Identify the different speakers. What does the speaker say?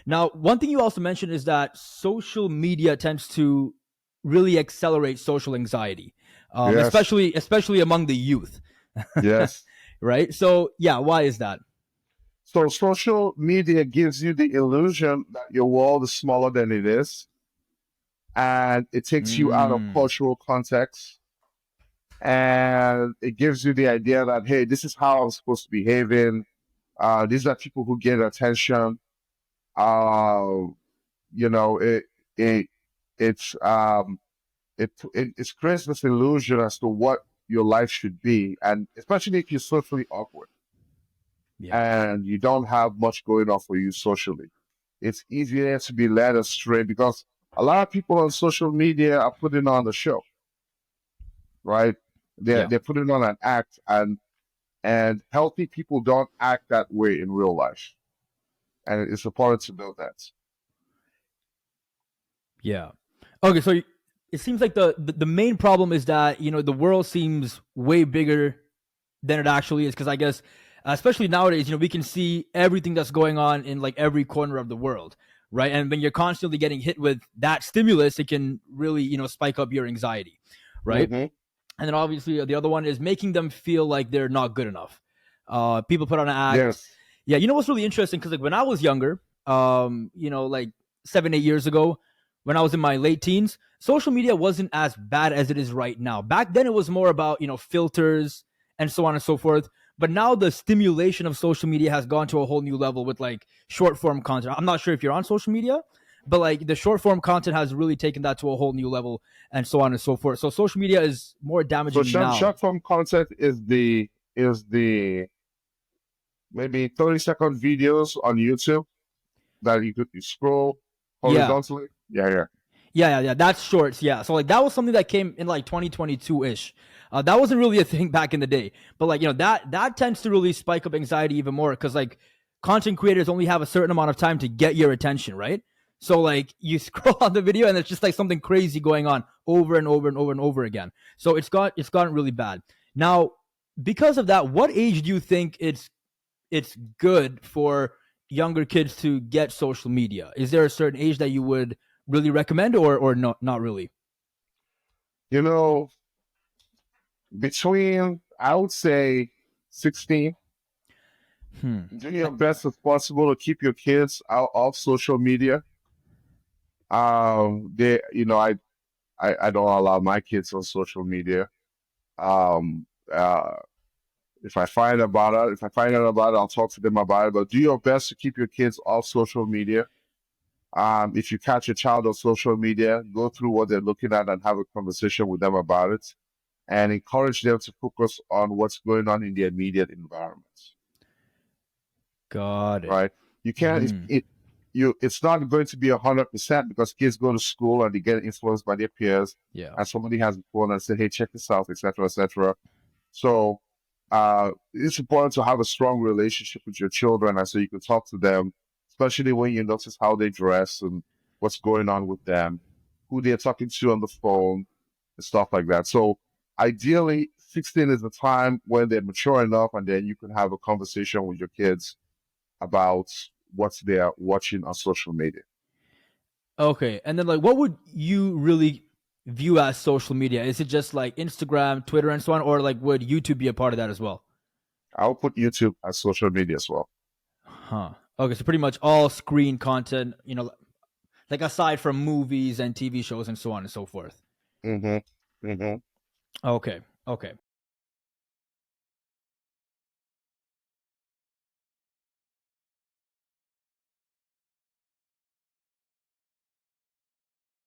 Speaker 1: Now, one thing you also mentioned is that social media tends to really accelerate social anxiety,
Speaker 2: Yes,
Speaker 1: especially among the youth,
Speaker 2: yes.
Speaker 1: right? So, yeah, why is that?
Speaker 2: So social media gives you the illusion that your world is smaller than it is, and it takes you out of
Speaker 1: Mm,
Speaker 2: cultural context, and it gives you the idea that, hey, this is how I'm supposed to behave in. These are people who get attention. Uh, you know, it it's it creates this illusion as to what your life should be, and especially if you're socially awkward
Speaker 1: yeah.
Speaker 2: and you don't have much going on for you socially, it's easier to be led astray because a lot of people on social media are putting on the show, right? They're
Speaker 1: Yeah.
Speaker 2: they're putting on an act, and healthy people don't act that way in real life, and it's important to know that.
Speaker 1: Yeah. Okay, so it seems like the main problem is that, the world seems way bigger than it actually is, because I guess, especially nowadays, we can see everything that's going on in like every corner of the world, right? And when you're constantly getting hit with that stimulus, it can really, spike up your anxiety, right?
Speaker 2: Hmm.
Speaker 1: And then obviously the other one is making them feel like they're not good enough. People put on an act.
Speaker 2: Yes.
Speaker 1: Yeah, what's really interesting, because like when I was younger, like 7, 8 years ago, when I was in my late teens, social media wasn't as bad as it is right now. Back then, it was more about filters and so on and so forth. But now the stimulation of social media has gone to a whole new level with like short form content. I'm not sure if you're on social media, but like the short form content has really taken that to a whole new level and so on and so forth. So social media is more
Speaker 2: So
Speaker 1: damaging
Speaker 2: short
Speaker 1: now.
Speaker 2: short form content is the maybe 30-second videos on YouTube that you scroll
Speaker 1: Yeah.
Speaker 2: horizontally. Yeah, yeah.
Speaker 1: Yeah. That's shorts. Yeah. So like that was something that came in like 2022 ish. That wasn't really a thing back in the day, but like that tends to really spike up anxiety even more, because like content creators only have a certain amount of time to get your attention, right? So like you scroll on the video and it's just like something crazy going on over and over and over and over again. So it's gotten really bad. Now, because of that, what age do you think it's good for younger kids to get social media? Is there a certain age that you would really recommend, or not really?
Speaker 2: You know, between I would say 16,
Speaker 1: Hmm.
Speaker 2: do your best as possible to keep your kids out of social media. They, I don't allow my kids on social media. Um, uh, if I find out about it, I'll talk to them about it. But do your best to keep your kids off social media. If you catch a child on social media, go through what they're looking at and have a conversation with them about it, and encourage them to focus on what's going on in the immediate environment.
Speaker 1: Got it.
Speaker 2: Right? You can't.
Speaker 1: Hmm.
Speaker 2: It's not going to be 100% because kids go to school and they get influenced by their peers,
Speaker 1: Yeah.
Speaker 2: and somebody has a phone and say, "Hey, check this out," etc., etc. So it's important to have a strong relationship with your children, and so you can talk to them, especially when you notice how they dress and what's going on with them, who they're talking to on the phone, and stuff like that. So ideally, 16 is the time when they're mature enough, and then you can have a conversation with your kids about what they're watching on social media.
Speaker 1: Okay. And then like what would you really view as social media? Is it just like Instagram, Twitter, and so on, or like would YouTube be a part of that as well?
Speaker 2: I'll put YouTube as social media as well.
Speaker 1: Huh. Okay, so pretty much all screen content, like aside from movies and TV shows and so on and so forth.
Speaker 2: Hmm. Hmm.
Speaker 1: Okay. Okay.